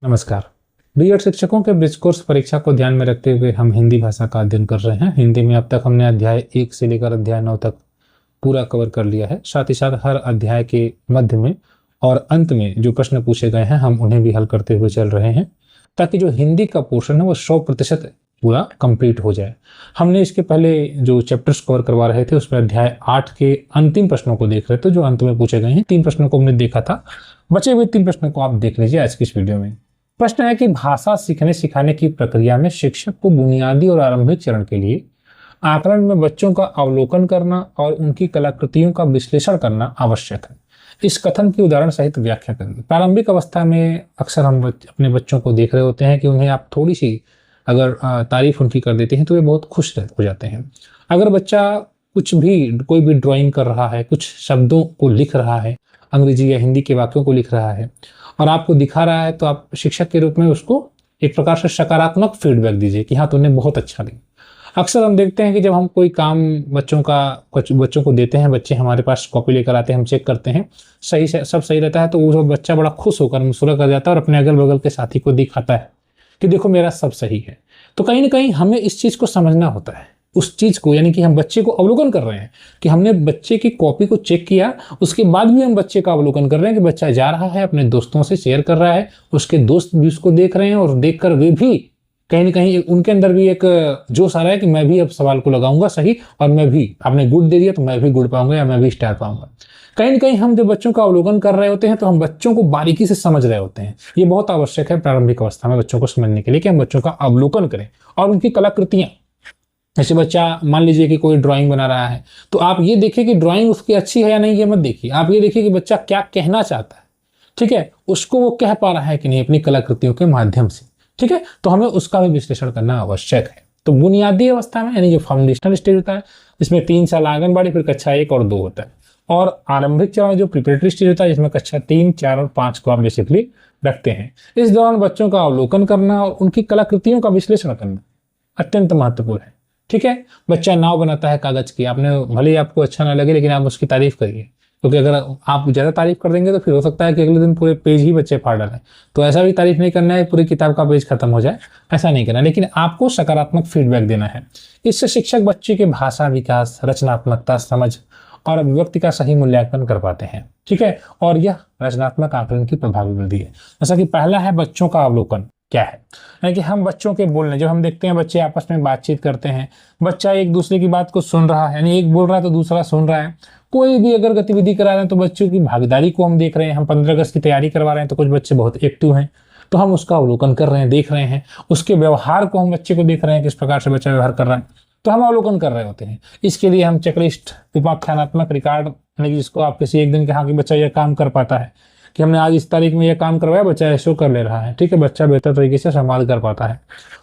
नमस्कार। बीएड शिक्षकों के ब्रिज कोर्स परीक्षा को ध्यान में रखते हुए हम हिंदी भाषा का अध्ययन कर रहे हैं। हिंदी में अब तक हमने अध्याय 1 से लेकर अध्याय 9 तक पूरा कवर कर लिया है। साथ ही साथ हर अध्याय के मध्य में और अंत में जो प्रश्न पूछे गए हैं हम उन्हें भी हल करते हुए चल रहे हैं, ताकि जो हिंदी का पोर्शन है वो 100% पूरा कंप्लीट हो जाए। हमने इसके पहले जो चैप्टर्स कवर करवा रहे थे उसमें अध्याय 8 के अंतिम प्रश्नों को देख रहे थे, जो अंत में पूछे गए हैं। 3 प्रश्नों को हमने देखा था। बचे हुए 3 प्रश्नों को आप देख लीजिए आज की इस वीडियो में। प्रश्न है कि भाषा सीखने सिखाने की प्रक्रिया में शिक्षक को बुनियादी और आरंभिक चरण के लिए आकलन में बच्चों का अवलोकन करना और उनकी कलाकृतियों का विश्लेषण करना आवश्यक है। इस कथन की उदाहरण सहित व्याख्या करेंगे। प्रारंभिक अवस्था में अक्सर हम अपने बच्चों को देख रहे होते हैं कि उन्हें आप थोड़ी सी अगर तारीफ उनकी कर देते हैं तो वे बहुत खुश हो जाते हैं। अगर बच्चा कोई भी ड्राइंग कर रहा है, कुछ शब्दों को लिख रहा है, अंग्रेजी या हिंदी के वाक्यों को लिख रहा है और आपको दिखा रहा है, तो आप शिक्षक के रूप में उसको एक प्रकार से सकारात्मक फीडबैक दीजिए कि हाँ तुमने बहुत अच्छा लिखा। अक्सर हम देखते हैं कि जब हम कोई काम बच्चों को देते हैं, बच्चे हमारे पास कॉपी लेकर आते हैं, हम चेक करते हैं, सब सही रहता है, तो वो बच्चा बड़ा खुश होकर मुस्कुरा कर जाता है और अपने अगल बगल के साथी को दिखाता है कि देखो मेरा सब सही है। तो कहीं ना कहीं हमें इस चीज़ को समझना होता है, उस चीज़ को, यानी कि हम बच्चे को अवलोकन कर रहे हैं कि हमने बच्चे की कॉपी को चेक किया, उसके बाद भी हम बच्चे का अवलोकन कर रहे हैं कि बच्चा जा रहा है, अपने दोस्तों से शेयर कर रहा है, उसके दोस्त भी उसको देख रहे हैं और देखकर वे भी कहीं ना कहीं उनके अंदर भी एक जोश आ रहा है कि मैं भी अब सवाल को लगाऊंगा सही, और मैं भी, आपने गुड दे दिया तो मैं भी गुड पाऊंगा या मैं भी स्टार पाऊंगा। कहीं ना कहीं हम जब बच्चों का अवलोकन कर रहे होते हैं तो हम बच्चों को बारीकी से समझ रहे होते हैं। ये बहुत आवश्यक है प्रारंभिक अवस्था में बच्चों को समझने के लिए कि हम बच्चों का अवलोकन करें और उनकी कलाकृतियां। जैसे बच्चा मान लीजिए कि कोई ड्राइंग बना रहा है, तो आप ये देखिए कि ड्राइंग उसकी अच्छी है या नहीं, ये मत देखिए। आप ये देखिए कि बच्चा क्या कहना चाहता है, ठीक है, उसको वो कह पा रहा है कि नहीं अपनी कलाकृतियों के माध्यम से, ठीक है। तो हमें उसका भी विश्लेषण करना आवश्यक है। तो बुनियादी अवस्था में, यानी जो फाउंडेशनल स्टेज होता है, इसमें 3 साल आंगनबाड़ी, फिर कक्षा 1 और 2 होता है, और आरंभिक चरण जो प्रिपरेटरी स्टेज होता है जिसमें कक्षा 3, 4 और 5 को आप बेसिकली रखते हैं। इस दौरान बच्चों का अवलोकन करना और उनकी कलाकृतियों का विश्लेषण करना अत्यंत महत्वपूर्ण है, ठीक है। बच्चा नाव बनाता है कागज की, आपने भले ही आपको अच्छा ना लगे लेकिन आप उसकी तारीफ करिए, क्योंकि अगर आप ज़्यादा तारीफ कर देंगे तो फिर हो सकता है कि अगले दिन पूरे पेज ही बच्चे फाड़ डालें। तो ऐसा भी तारीफ नहीं करना है पूरी किताब का पेज खत्म हो जाए, ऐसा नहीं करना, लेकिन आपको सकारात्मक फीडबैक देना है। इससे शिक्षक बच्चे के भाषा विकास, रचनात्मकता, समझ और अभिव्यक्ति का सही मूल्यांकन कर पाते हैं, ठीक है। और यह रचनात्मक आकलन की प्रभावी वृद्धि है। जैसा कि पहला है बच्चों का अवलोकन क्या है, यानी कि हम बच्चों के बोलने, जब हम देखते हैं बच्चे आपस में बातचीत करते हैं, बच्चा एक दूसरे की बात को सुन रहा है, यानी एक बोल रहा है तो दूसरा सुन रहा है। कोई भी अगर गतिविधि करा रहे हैं तो बच्चों की भागीदारी को हम देख रहे हैं। हम 15 अगस्त की तैयारी करवा रहे हैं तो कुछ बच्चे बहुत एक्टिव हैं, तो हम उसका अवलोकन कर रहे हैं, देख रहे हैं। उसके व्यवहार को हम बच्चे को देख रहे हैं, किस प्रकार से बच्चा व्यवहार कर रहा है, तो हम अवलोकन कर रहे होते हैं। इसके लिए हम चेकलिस्ट, उपाख्यानात्मक रिकॉर्ड, यानी जिसको आप किसी एक दिन के, हाँ कि बच्चा यह काम कर पाता है, कि हमने आज इस तारीख में यह काम करवाया, बच्चा ऐसे कर ले रहा है, ठीक है, बच्चा बेहतर तरीके से संवाद कर पाता है,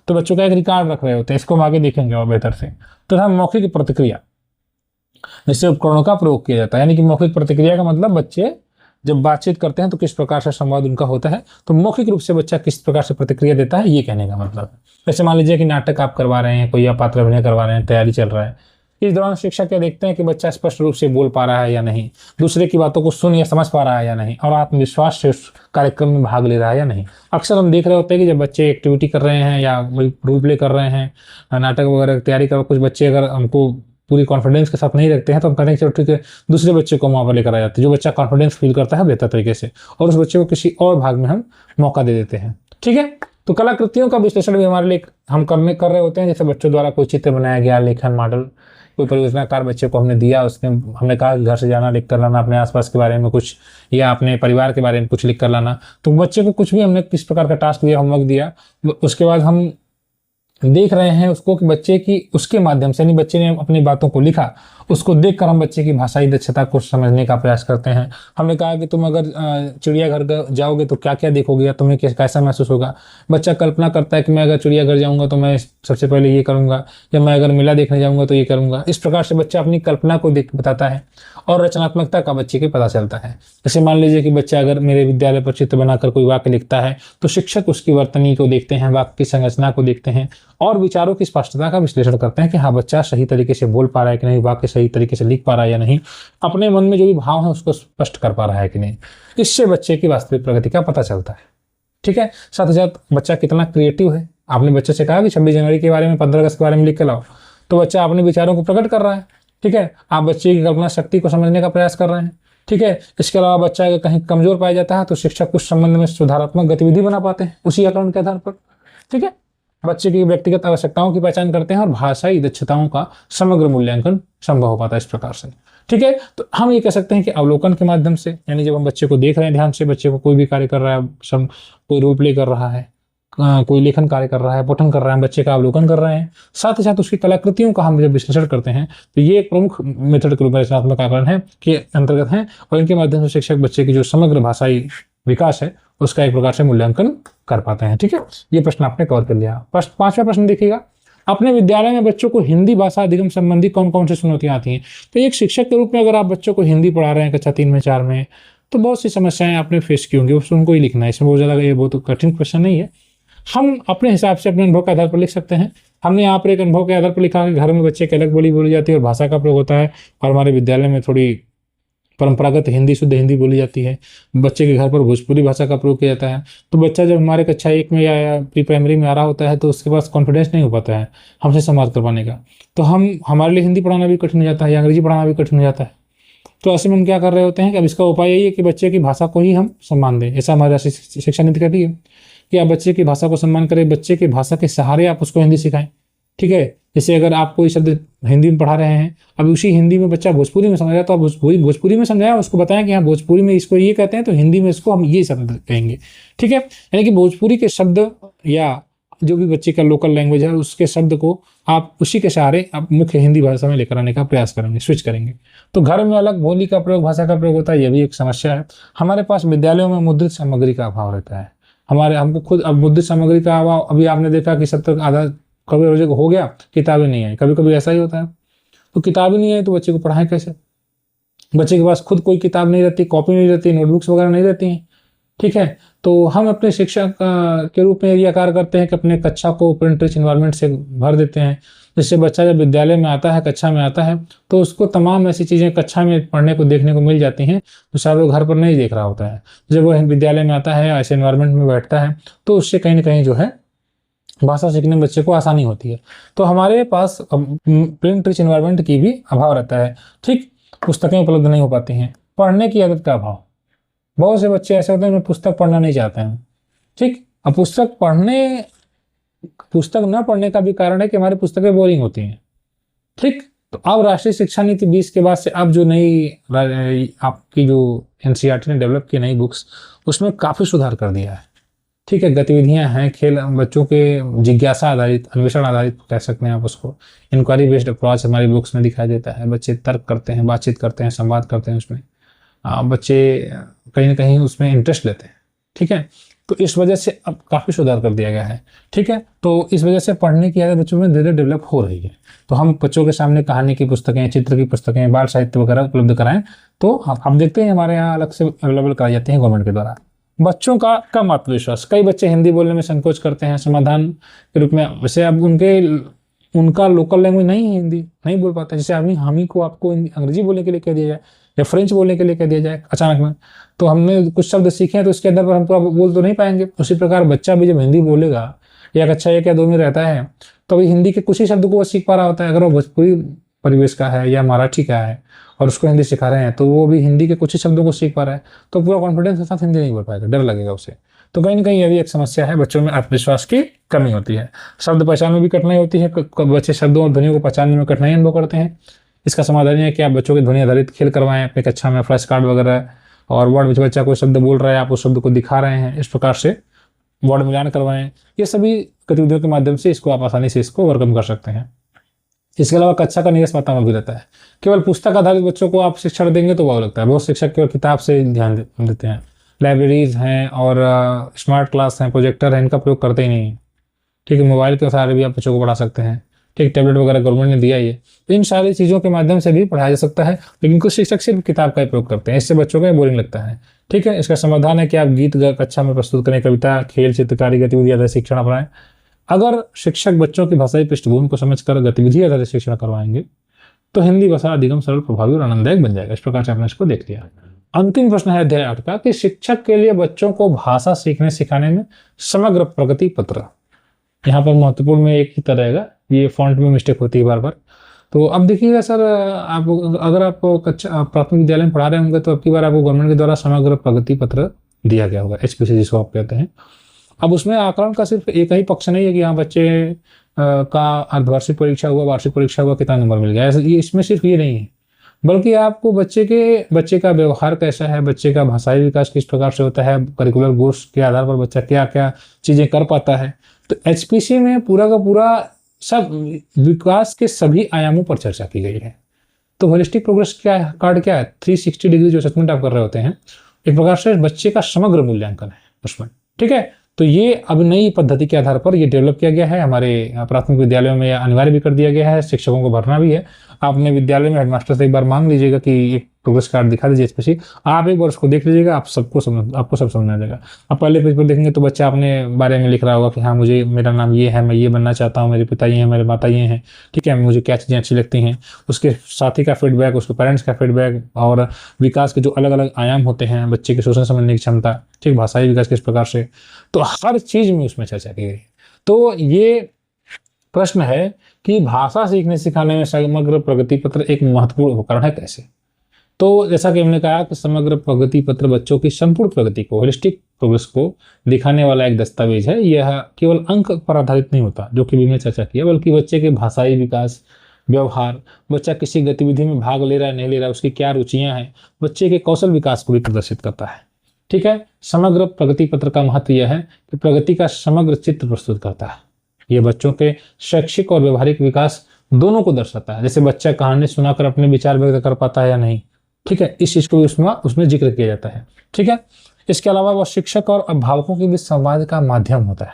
तो बच्चों का एक रिकॉर्ड रख रहे होते हैं। इसको हम आगे देखेंगे और बेहतर से। तो हम मौखिक प्रतिक्रिया, जिससे उपकरणों का प्रयोग किया जाता है, यानी कि मौखिक प्रतिक्रिया का मतलब बच्चे जब बातचीत करते हैं तो किस प्रकार से संवाद उनका होता है, तो मौखिक रूप से बच्चा किस प्रकार से प्रतिक्रिया देता है, ये कहने का मतलब है। जैसे मान लीजिए कि नाटक आप करवा रहे हैं, कोई आप पात्र अभिनय करवा रहे हैं, तैयारी चल रहा है, इस दौरान शिक्षक क्या देखते हैं कि बच्चा स्पष्ट रूप से बोल पा रहा है या नहीं, दूसरे की बातों को सुन या समझ पा रहा है या नहीं, और आत्मविश्वास से उस कार्यक्रम में भाग ले रहा है या नहीं। अक्सर हम देख रहे होते हैं कि जब बच्चे एक्टिविटी कर रहे हैं या रोल प्ले कर रहे हैं, नाटक वगैरह तैयारी कर, कुछ बच्चे अगर हमको पूरी कॉन्फिडेंस के साथ नहीं रखते हैं तो हम कहते हैं चलो ठीक है, दूसरे बच्चे को वहाँ पर लेकर आ जाते हैं, जो बच्चा कॉन्फिडेंस फील करता है बेहतर तरीके से, और उस बच्चे को किसी और भाग में हम मौका दे देते हैं, ठीक है। तो कलाकृतियों का विश्लेषण भी हमारे लिए हम कर रहे होते हैं। जैसे बच्चों द्वारा कोई चित्र बनाया गया, लेखन, मॉडल, कोई परियोजना कार्य बच्चे को हमने दिया, उसने हमने कहा घर से जाना लिख कर लाना, अपने आसपास के बारे में कुछ या अपने परिवार के बारे में कुछ लिख कर लाना। तो बच्चे को कुछ भी हमने किस प्रकार का टास्क दिया, होमवर्क दिया, उसके बाद हम देख रहे हैं उसको कि बच्चे की उसके माध्यम से, यानी बच्चे ने अपनी बातों को लिखा, उसको देखकर हम बच्चे की भाषाई दक्षता को समझने का प्रयास करते हैं। हमने कहा कि तुम अगर चिड़ियाघर जाओगे तो क्या क्या देखोगे या तुम्हें कैसा महसूस होगा। बच्चा कल्पना करता है कि मैं अगर चिड़ियाघर जाऊंगा तो मैं सबसे पहले ये करूंगा, या मैं अगर मेला देखने जाऊंगा तो ये करूंगा। इस प्रकार से बच्चा अपनी कल्पना को बताता है और रचनात्मकता का बच्चे के पता चलता है। जैसे मान लीजिए कि बच्चा अगर मेरे विद्यालय पर चित्र बनाकर कोई वाक्य लिखता है तो शिक्षक उसकी वर्तनी को देखते हैं, वाक्य की संरचना को देखते हैं और विचारों की स्पष्टता का विश्लेषण करते हैं कि हाँ बच्चा सही तरीके से बोल पा रहा है कि नहीं, वाक्य सही तरीके से लिख पा रहा है या नहीं, अपने मन में जो भी भाव है उसको स्पष्ट कर पा रहा है कि नहीं। इससे बच्चे की वास्तविक प्रगति का पता चलता है, ठीक है। साथ ही साथ बच्चा कितना क्रिएटिव है, आपने बच्चे से कहा कि 26 जनवरी के बारे में, 15 अगस्त के बारे में लिख के लाओ, तो बच्चा अपने विचारों को प्रकट कर रहा है। ठीक है, आप बच्चे की कल्पना शक्ति को समझने का प्रयास कर रहे हैं। ठीक है, इसके अलावा बच्चा अगर कहीं कमजोर पाया जाता है तो शिक्षक उस संबंध में सुधारात्मक गतिविधि बना पाते हैं उसी आकलन के आधार पर। ठीक है, बच्चे की व्यक्तिगत आवश्यकताओं की पहचान करते हैं और भाषाई दक्षताओं का समग्र मूल्यांकन संभव हो पाता है इस प्रकार से। ठीक है, तो हम ये कह सकते हैं कि अवलोकन के माध्यम से, यानी जब हम बच्चे को देख रहे हैं ध्यान से, बच्चे को कोई भी कार्य कर रहा है, कोई रोल प्ले कर रहा है, कोई लेखन कार्य कर रहा है, पठन कर रहा है, बच्चे का अवलोकन कर रहे हैं, साथ ही साथ उसकी कलाकृतियों का हम जब विश्लेषण करते हैं, तो ये एक प्रमुख मेथड के रूप में रचनात्मक आकलन है के अंतर्गत है, और इनके माध्यम से शिक्षक बच्चे की जो समग्र भाषाई विकास है उसका एक प्रकार से मूल्यांकन कर पाते हैं। ठीक है, ये प्रश्न आपने कवर कर लिया। पांचवा प्रश्न देखिएगा, अपने विद्यालय में बच्चों को हिंदी भाषा अधिगम संबंधी कौन कौन सी चुनौतियां आती हैं। तो एक शिक्षक के रूप में अगर आप बच्चों को हिंदी पढ़ा रहे हैं कक्षा 3 में 4 में, तो बहुत सी समस्याएं आपने फेस की होंगी, उनको ही लिखना है, इसमें बहुत ज़्यादा ये बहुत कठिन क्वेश्चन नहीं है। हम अपने हिसाब से अपने अनुभव के आधार पर लिख सकते हैं। हमने यहाँ पर एक अनुभव के आधार पर लिखा कि घर में बच्चे की अलग बोली बोली जाती है और भाषा का प्रयोग होता है, और हमारे विद्यालय में थोड़ी परंपरागत हिंदी, शुद्ध हिंदी बोली जाती है। बच्चे के घर पर भोजपुरी भाषा का प्रयोग किया जाता है। तो बच्चा जब हमारे कक्षा 1 में या प्री प्राइमरी में आ रहा होता है तो उसके पास कॉन्फिडेंस नहीं हो पाता है हमसे संवाद करवाने का, तो हमारे लिए हिंदी पढ़ाना भी कठिन हो जाता है या अंग्रेजी पढ़ाना भी कठिन हो जाता है। तो ऐसे में हम क्या कर रहे होते हैं कि अब इसका उपाय यही है कि बच्चे की भाषा को ही हम सम्मान दें। ऐसा हमारी शिक्षा नीति कहती है कि आप बच्चे की भाषा को सम्मान करें, बच्चे की भाषा के सहारे आप उसको हिंदी सिखाएं। ठीक है, जैसे अगर आप कोई शब्द हिंदी में पढ़ा रहे हैं, अब उसी हिंदी में बच्चा भोजपुरी में समझाया, तो आप भोजपुरी में समझाया, उसको बताएं कि हाँ भोजपुरी में इसको ये कहते हैं, तो हिंदी में इसको हम ये शब्द कहेंगे। ठीक है, यानी कि भोजपुरी के शब्द या जो भी बच्चे का लोकल लैंग्वेज है उसके शब्द को आप उसी के सहारे आप मुख्य हिंदी भाषा में लेकर आने का प्रयास करेंगे, स्विच करेंगे। तो घर में अलग बोली का प्रयोग, भाषा का प्रयोग होता है, यह भी एक समस्या है। हमारे पास विद्यालयों में मुद्रित सामग्री का अभाव रहता है। हमको खुद अब मुद्रित सामग्री का अभाव, अभी आपने देखा कि 70 आधा कभी रोजे हो गया, किताबें नहीं आई, कभी कभी ऐसा ही होता है। तो किताबें नहीं आई तो बच्चे को पढ़ाएं कैसे? बच्चे के पास खुद कोई किताब नहीं रहती, कॉपी नहीं रहती, नोटबुक्स वगैरह नहीं रहती हैं। ठीक है, तो हम अपने शिक्षक के रूप में यह कार्य करते हैं कि अपने कक्षा को प्रिंट रिच इन्वायरमेंट से भर देते हैं, जिससे बच्चा जब विद्यालय में आता है, कक्षा में आता है, तो उसको तमाम ऐसी चीज़ें कक्षा में पढ़ने को देखने को मिल जाती हैं जो शायद वो घर पर नहीं देख रहा होता है। जब वो विद्यालय में आता है, ऐसे इन्वायरमेंट में बैठता है, तो उससे कहीं ना कहीं जो है भाषा सीखने में बच्चे को आसानी होती है। तो हमारे पास प्रिंट रिच इन्वायरमेंट की भी अभाव रहता है। ठीक, पुस्तकें उपलब्ध नहीं हो पाती हैं, पढ़ने की आदत का अभाव, बहुत से बच्चे ऐसे होते हैं जो पुस्तक पढ़ना नहीं चाहते हैं। ठीक, अब पुस्तक न पढ़ने का भी कारण है कि हमारी पुस्तकें बोरिंग होती हैं। ठीक, तो अब राष्ट्रीय शिक्षा नीति 20 के बाद से अब जो नई आपकी जो एनसीईआरटी ने डेवलप की नई बुक्स, उसमें काफ़ी सुधार कर दिया है। ठीक है, गतिविधियां हैं, खेल, बच्चों के जिज्ञासा आधारित, अन्वेषण आधारित कह सकते हैं आप उसको, इंक्वायरी बेस्ड अप्रोच हमारी बुक्स में दिखाई देता है। बच्चे तर्क करते हैं, बातचीत करते हैं, संवाद करते हैं उसमें, बच्चे कहीं ना कहीं उसमें इंटरेस्ट लेते हैं। ठीक है, तो इस वजह से अब काफ़ी सुधार कर दिया गया है। ठीक है, तो इस वजह से पढ़ने की आदत बच्चों में धीरे धीरे डेवलप हो रही है। तो हम बच्चों के सामने कहानी की पुस्तकें, चित्र की पुस्तकें, बाल साहित्य वगैरह उपलब्ध कराएं, तो हम देखते हैं हमारे यहाँ अलग से अवेलेबल कराई जाती हैं गवर्नमेंट के द्वारा। बच्चों का कम आत्मविश्वास, कई बच्चे हिंदी बोलने में संकोच करते हैं। समाधान के रूप में, वैसे अब उनका लोकल लैंग्वेज नहीं है, हिंदी नहीं बोल पाते। जैसे हम ही को आपको अंग्रेजी बोलने के लिए कह दिया जाए या फ्रेंच बोलने के लिए कह दिया जाए अचानक में, तो हमने कुछ शब्द सीखे हैं तो इसके अंदर पर हम तो बोल तो नहीं पाएंगे। उसी प्रकार बच्चा भी जब हिंदी बोलेगा या कक्षा 1 या 2 में रहता है, तो अभी हिंदी के कुछ ही शब्द को वो सीख पा रहा होता है। अगर वो भोजपुरी परिवेश का है या मराठी का है और उसको हिंदी सिखा रहे हैं, तो वो भी हिंदी के कुछ ही शब्दों को सीख पा रहा है, तो पूरा कॉन्फिडेंस के साथ हिंदी नहीं बोल पाएगा, डर लगेगा उसे। तो कहीं ना कहीं ये भी एक समस्या है, बच्चों में आत्मविश्वास की कमी होती है। शब्द पहचान में भी कठिनाई होती है, बच्चे शब्दों और ध्वनियों को पहचानने में कठिनाई अनुभव करते हैं। इसका समाधान है कि आप बच्चों के ध्वनि आधारित खेल करवाएं अपनी कक्षा में, फ्लैश कार्ड वगैरह, और वर्ड में बच्चा कोई शब्द बोल रहा है, आप उस शब्द को दिखा रहे हैं, इस प्रकार से वर्ड मिलान करवाएं। ये सभी गतिविधियों के माध्यम से इसको आप आसानी से इसको ओवरकम कर सकते हैं। इसके अलावा कक्षा का नीरस वातावरण भी रहता है। केवल पुस्तक आधारित बच्चों को आप शिक्षण देंगे तो वो लगता है, बहुत शिक्षक केवल किताब से ध्यान देते हैं। लाइब्रेरीज हैं और स्मार्ट क्लास हैं, प्रोजेक्टर हैं, इनका प्रयोग करते ही नहीं है। ठीक है, मोबाइल के सहारे भी आप बच्चों को पढ़ा सकते हैं। ठीक, टैबलेट वगैरह गवर्नमेंट ने दिया ही है, तो इन सारी चीज़ों के माध्यम से भी पढ़ाया जा सकता है। लेकिन कुछ शिक्षक सिर्फ किताब का ही प्रयोग करते हैं, इससे बच्चों को बोरिंग लगता है। ठीक है, इसका समाधान है कि आप गीत कक्षा में प्रस्तुत करें, कविता, खेल, चित्रकारी गतिविधि आधारित शिक्षण अपनाएं। अगर शिक्षक बच्चों की भाषाई पृष्ठभूमि को समझकर गतिविधि आधारित शिक्षण करवाएंगे, तो हिंदी भाषा अधिगम सरल, प्रभावी और आनंददायक बन जाएगा। इस प्रकार से आपने इसको देख लिया। अंतिम प्रश्न है अध्याय 8 का कि शिक्षक के लिए बच्चों को भाषा सीखने सिखाने में समग्र प्रगति पत्र। यहाँ पर महत्वपूर्ण में एक ही तरह रहेगा, ये फॉन्ट में मिस्टेक होती है बार बार। तो अब देखिएगा सर, आप अगर आप कक्षा प्राथमिक विद्यालय में पढ़ा रहे होंगे तो अब की बार आपको गवर्नमेंट के द्वारा समग्र प्रगति पत्र दिया गया होगा, HPC जिसको आप कहते हैं। अब उसमें आकलन का सिर्फ एक ही पक्ष नहीं है कि हाँ बच्चे का अर्धवार्षिक परीक्षा हुआ, वार्षिक परीक्षा हुआ, कितना नंबर मिल गया, ये इसमें सिर्फ ये नहीं है, बल्कि आपको बच्चे का व्यवहार कैसा है, बच्चे का भाषाई विकास किस प्रकार से होता है, करिकुलर गोल्स के आधार पर बच्चा क्या क्या चीजें कर पाता है। तो HPC में पूरा का पूरा सब विकास के सभी आयामों पर चर्चा की गई है। तो होलिस्टिक प्रोग्रेस कार्ड क्या है, 360 डिग्री जो असेसमेंट आप कर रहे होते हैं, एक प्रकार से बच्चे का समग्र मूल्यांकन है उसमें। ठीक है, तो ये अब नई पद्धति के आधार पर ये डेवलप किया गया है, हमारे प्राथमिक विद्यालयों में अनिवार्य भी कर दिया गया है, शिक्षकों को भरना भी है। आप अपने विद्यालय में हेडमास्टर से एक बार मांग लीजिएगा कि एक प्रोग्रेस कार्ड दिखा दीजिए HPC, आप एक बार उसको देख लीजिएगा, आपको सब समझ आ जाएगा। आप पहले पेज पर देखेंगे तो बच्चा अपने बारे में लिख रहा होगा कि हाँ मुझे, मेरा नाम ये है, मैं ये बनना चाहता हूँ, मेरे पिता ये हैं, मेरे माता ये हैं, ठीक है, मुझे क्या चीज़ें अच्छी लगती हैं, उसके साथी का फीडबैक, उसके पेरेंट्स का फीडबैक, और विकास के जो अलग अलग आयाम होते हैं, बच्चे की सोचने समझने की क्षमता, ठीक, भाषाई विकास किस प्रकार से, तो हर चीज में उसमें चर्चा की गई। तो ये प्रश्न है कि भाषा सीखने सिखाने में समग्र प्रगति पत्र एक महत्वपूर्ण उपकरण है कैसे। तो जैसा कि हमने कहा कि समग्र प्रगति पत्र बच्चों की संपूर्ण प्रगति को, होलिस्टिक प्रोग्रेस को दिखाने वाला एक दस्तावेज है। यह केवल अंक पर आधारित नहीं होता जो कि हमने चर्चा किया, बल्कि बच्चे के भाषाई विकास, व्यवहार, बच्चा किसी गतिविधि में भाग ले रहा है नहीं ले रहा है, उसकी क्या रुचियां हैं, बच्चे के कौशल विकास को भी प्रदर्शित करता है। ठीक है, समग्र प्रगति पत्र का महत्व यह है कि प्रगति का समग्र चित्र प्रस्तुत करता है। यह बच्चों के शैक्षिक और व्यवहारिक विकास दोनों को दर्शाता है। जैसे बच्चा कहानी सुनाकर अपने विचार व्यक्त कर पाता है या नहीं, ठीक है, इस चीज को भी उसमें जिक्र किया जाता है। ठीक है, इसके अलावा वह शिक्षक और अभिभावकों के बीच संवाद का माध्यम होता है,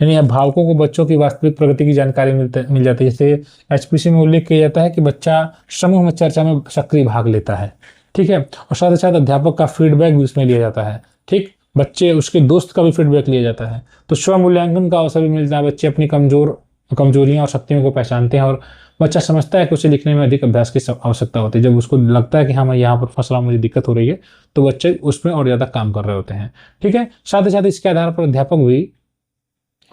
यानी अभिभावकों को बच्चों की वास्तविक प्रगति की जानकारी मिल जाती है। जैसे HPC में उल्लेख किया जाता है कि बच्चा समूह में चर्चा में सक्रिय भाग लेता है, ठीक है, और साथ ही साथ अध्यापक का फीडबैक भी उसमें लिया जाता है। ठीक, बच्चे उसके दोस्त का भी फीडबैक लिया जाता है। तो स्व मूल्यांकन का अवसर भी मिलता है, बच्चे अपनी कमजोरियां और शक्तियों को पहचानते हैं, और बच्चा समझता है कि उसे लिखने में अधिक अभ्यास की आवश्यकता होती है। जब उसको लगता है कि हाँ मैं यहाँ पर फंस रहा हूँ, मुझे दिक्कत हो रही है, तो बच्चे उसमें और ज्यादा काम कर रहे होते हैं। ठीक है, साथ ही साथ इसके आधार पर अध्यापक भी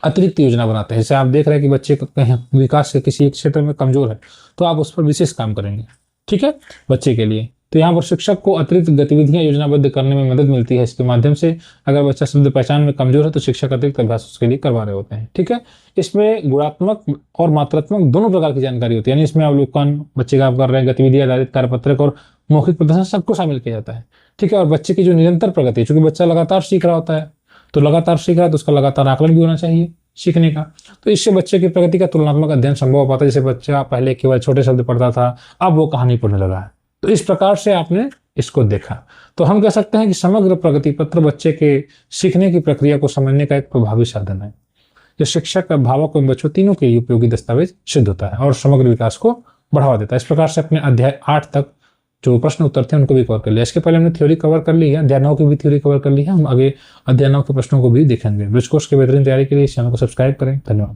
अतिरिक्त योजना बनाते हैं। जैसे आप देख रहे हैं कि बच्चे कहीं विकास के किसी एक क्षेत्र में कमजोर है, तो आप उस पर विशेष काम करेंगे, ठीक है, बच्चे के लिए। तो यहाँ पर शिक्षक को अतिरिक्त गतिविधियां योजनाबद्ध करने में मदद मिलती है। इसके माध्यम से अगर बच्चा शब्द पहचान में कमजोर है तो शिक्षक अतिरिक्त अभ्यास उसके लिए करवा रहे होते हैं। ठीक है, इसमें गुणात्मक और मात्रात्मक दोनों प्रकार की जानकारी होती है, यानी इसमें अवलोकन, बच्चे का आप कर रहे हैं, गतिविधि आधारित कार्यपत्रक और मौखिक प्रदर्शन सबको शामिल किया जाता है। ठीक है, और बच्चे की जो निरंतर प्रगति है, चूंकि बच्चा लगातार सीख रहा होता है, तो लगातार सीख रहा है तो उसका लगातार आकलन भी होना चाहिए सीखने का। तो इससे बच्चे की प्रगति का तुलनात्मक अध्ययन संभव हो पाता है। जैसे बच्चा पहले केवल छोटे शब्द पढ़ता था, अब वो कहानी पढ़ने लगा है, तो इस प्रकार से आपने इसको देखा। तो हम कह सकते हैं कि समग्र प्रगति पत्र बच्चे के सीखने की प्रक्रिया को समझने का एक प्रभावी साधन है, जो शिक्षक, अभिभावक और बच्चों तीनों के लिए उपयोगी दस्तावेज सिद्ध होता है और समग्र विकास को बढ़ावा देता है। इस प्रकार से अपने अध्याय 8 तक जो प्रश्न उत्तर थे उनको भी कवर कर लिया। इसके पहले हमने थ्योरी कवर कर ली है, अध्याय 9 की भी थ्योरी कवर कर ली है। हम आगे अध्याय 9 के प्रश्नों को भी देखेंगे। ब्रिज कोर्स की बेहतरीन तैयारी के लिए इस चैनल को सब्सक्राइब करें। धन्यवाद।